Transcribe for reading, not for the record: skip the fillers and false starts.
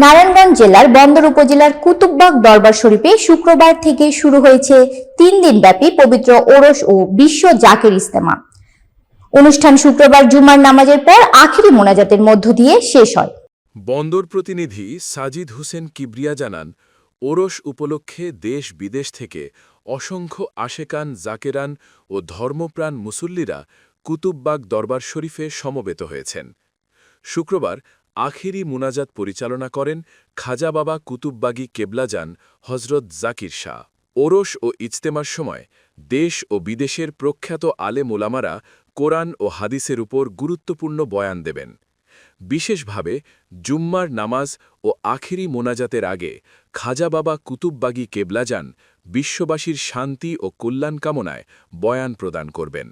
নারায়ণগঞ্জ জেলার বন্দর উপজেলার কুতুববাগ দরবার শরীফে শুক্রবার থেকে শুরু হয়েছে 3 দিনব্যাপী পবিত্র ওরস ও বিশ্ব জাকের ইজতেমা। অনুষ্ঠান শুক্রবার জুমার নামাজের পর আখিরি মোনাজাতের মধ্য দিয়ে শেষ হয়। বন্দর প্রতিনিধি সাজিদ হোসেন কিবরিয়া জানান, ওরস উপলক্ষে দেশ বিদেশ থেকে অসংখ্য আশেকান, জাকেরান ও ধর্মপ্রাণ মুসল্লিরা কুতুববাগ দরবার শরীফে সমবেত হয়েছেন। শুক্রবার আখিরি মুনাজাত পরিচালনা করেন খাজা বাবা কুতুববাগী কেবলাজান হজরত জাকির শাহ। ওরস ও ইজতেমার সময় দেশ ও বিদেশের প্রখ্যাত আলেম ওলামারা কোরআন ও হাদিসের উপর গুরুত্বপূর্ণ বয়ান দেবেন। বিশেষভাবে জুম্মার নামাজ ও আখিরি মোনাজাতের আগে খাজা বাবা কুতুববাগী কেবলাজান বিশ্ববাসীর শান্তি ও কল্যাণ কামনায় বয়ান প্রদান করবেন।